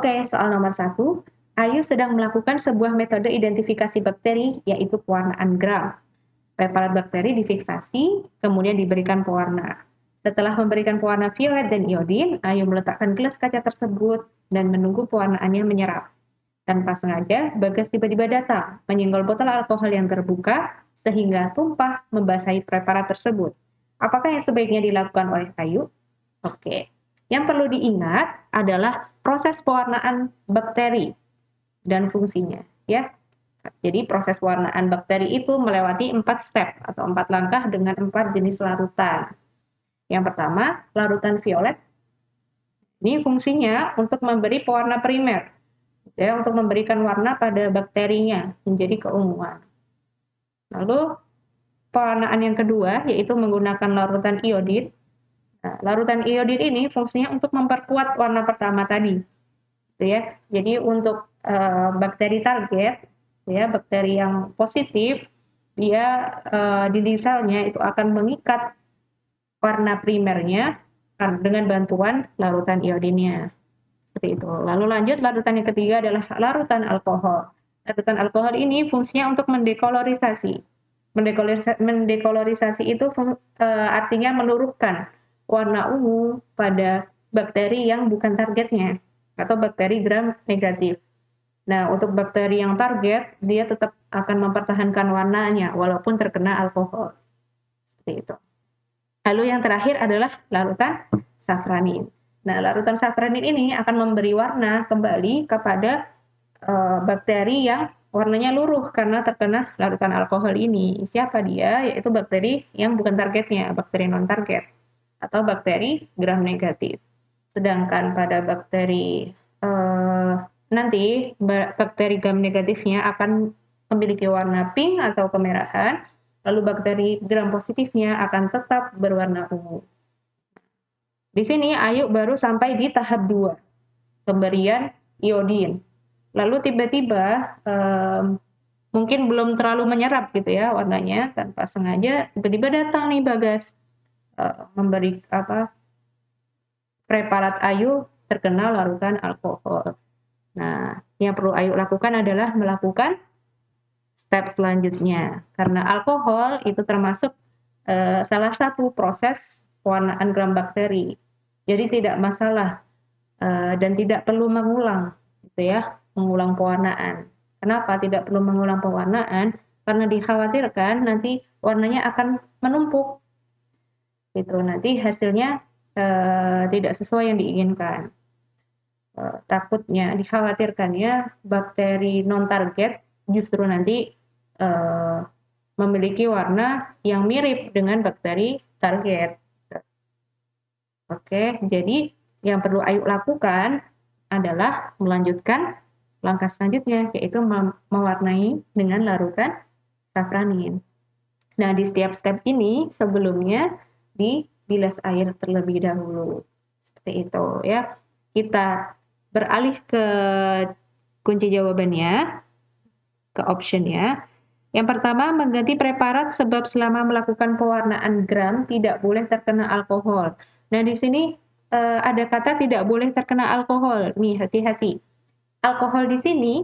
Oke, soal nomor 1, Ayu sedang melakukan sebuah metode identifikasi bakteri, yaitu pewarnaan gram. Preparat bakteri difiksasi, kemudian diberikan pewarna. Setelah memberikan pewarna violet dan iodin, Ayu meletakkan gelas kaca tersebut dan menunggu pewarnaannya menyerap. Tanpa sengaja, Bagas tiba-tiba datang, menyenggol botol alkohol yang terbuka, sehingga tumpah membasahi preparat tersebut. Apakah yang sebaiknya dilakukan oleh Ayu? Oke, yang perlu diingat adalah proses pewarnaan bakteri dan fungsinya, ya. Jadi proses pewarnaan bakteri itu melewati 4 step atau 4 langkah dengan 4 jenis larutan. Yang pertama, larutan violet. Ini fungsinya untuk memberi pewarna primer, ya, untuk memberikan warna pada bakterinya menjadi keunguan. Lalu pewarnaan yang kedua yaitu menggunakan larutan iodin. Nah, larutan iodin ini fungsinya untuk memperkuat warna pertama tadi, gitu ya. Jadi untuk bakteri target, ya, bakteri yang positif, dia dinding selnya itu akan mengikat warna primernya dengan bantuan larutan iodinnya. Seperti itu. Lalu lanjut, larutan yang ketiga adalah larutan alkohol. Larutan alkohol ini fungsinya untuk mendekolorisasi. Mendekolorisasi itu artinya meluruhkan warna ungu pada bakteri yang bukan targetnya atau bakteri gram negatif. Nah, untuk bakteri yang target, dia tetap akan mempertahankan warnanya walaupun terkena alkohol. Seperti itu. Lalu yang terakhir adalah larutan safranin. Nah, larutan safranin ini akan memberi warna kembali kepada bakteri yang warnanya luruh karena terkena larutan alkohol ini. Siapa dia? Yaitu bakteri yang bukan targetnya, bakteri non-target atau bakteri gram negatif. Sedangkan pada bakteri nanti bakteri gram negatifnya akan memiliki warna pink atau kemerahan, lalu bakteri gram positifnya akan tetap berwarna ungu. Di sini Ayu baru sampai di tahap 2, pemberian iodin. Lalu tiba-tiba mungkin belum terlalu menyerap gitu ya warnanya, tanpa sengaja tiba-tiba datang nih Bagas memberi preparat Ayu terkena larutan alkohol. Nah, yang perlu Ayu lakukan adalah melakukan step selanjutnya. Karena alkohol itu termasuk salah satu proses pewarnaan gram bakteri. Jadi tidak masalah dan tidak perlu mengulang, gitu ya, mengulang pewarnaan. Kenapa tidak perlu mengulang pewarnaan? Karena dikhawatirkan nanti warnanya akan menumpuk, gitu. Nanti hasilnya tidak sesuai yang diinginkan. Takutnya, dikhawatirkannya bakteri non-target justru nanti memiliki warna yang mirip dengan bakteri target. Oke, jadi yang perlu Ayu lakukan adalah melanjutkan langkah selanjutnya, yaitu mewarnai dengan larutan safranin. Nah, di setiap step ini sebelumnya dibilas air terlebih dahulu. Seperti itu ya. Kita beralih ke kunci jawabannya, ke optionnya. Yang pertama, mengganti preparat sebab selama melakukan pewarnaan gram tidak boleh terkena alkohol. Nah, di sini ada kata tidak boleh terkena alkohol. Nih, hati-hati. Alkohol di sini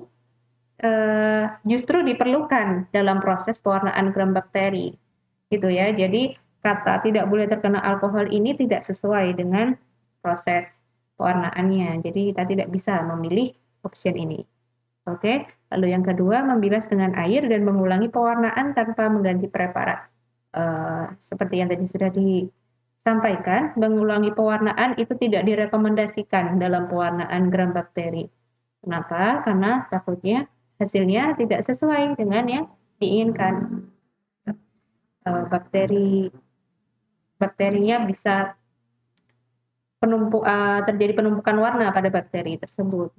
justru diperlukan dalam proses pewarnaan gram bakteri. Gitu ya. Jadi, kata tidak boleh terkena alkohol ini tidak sesuai dengan proses pewarnaannya. Jadi, kita tidak bisa memilih option ini. Oke, lalu yang kedua, membilas dengan air dan mengulangi pewarnaan tanpa mengganti preparat. Seperti yang tadi sudah disampaikan, mengulangi pewarnaan itu tidak direkomendasikan dalam pewarnaan gram bakteri. Kenapa? Karena takutnya hasilnya tidak sesuai dengan yang diinginkan. Bakterinya bisa terjadi penumpukan warna pada bakteri tersebut.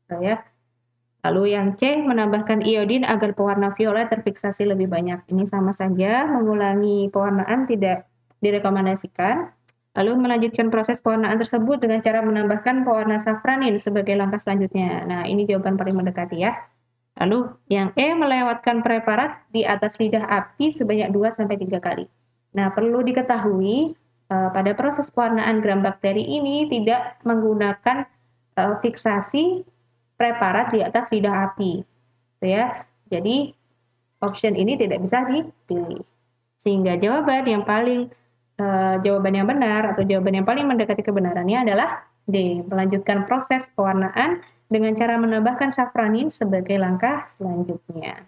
Gitu ya. Lalu yang C, menambahkan iodin agar pewarna violet terfiksasi lebih banyak. Ini sama saja, mengulangi pewarnaan tidak direkomendasikan. Lalu melanjutkan proses pewarnaan tersebut dengan cara menambahkan pewarna safranin sebagai langkah selanjutnya. Nah, ini jawaban paling mendekati ya. Lalu yang E, melewatkan preparat di atas lidah api sebanyak 2-3 kali. Nah, perlu diketahui pada proses pewarnaan gram bakteri ini tidak menggunakan fiksasi preparat di atas lidah api, gitu ya. Jadi option ini tidak bisa dipilih. Sehingga jawaban yang benar atau jawaban yang paling mendekati kebenarannya adalah D. Melanjutkan proses pewarnaan dengan cara menambahkan safranin sebagai langkah selanjutnya.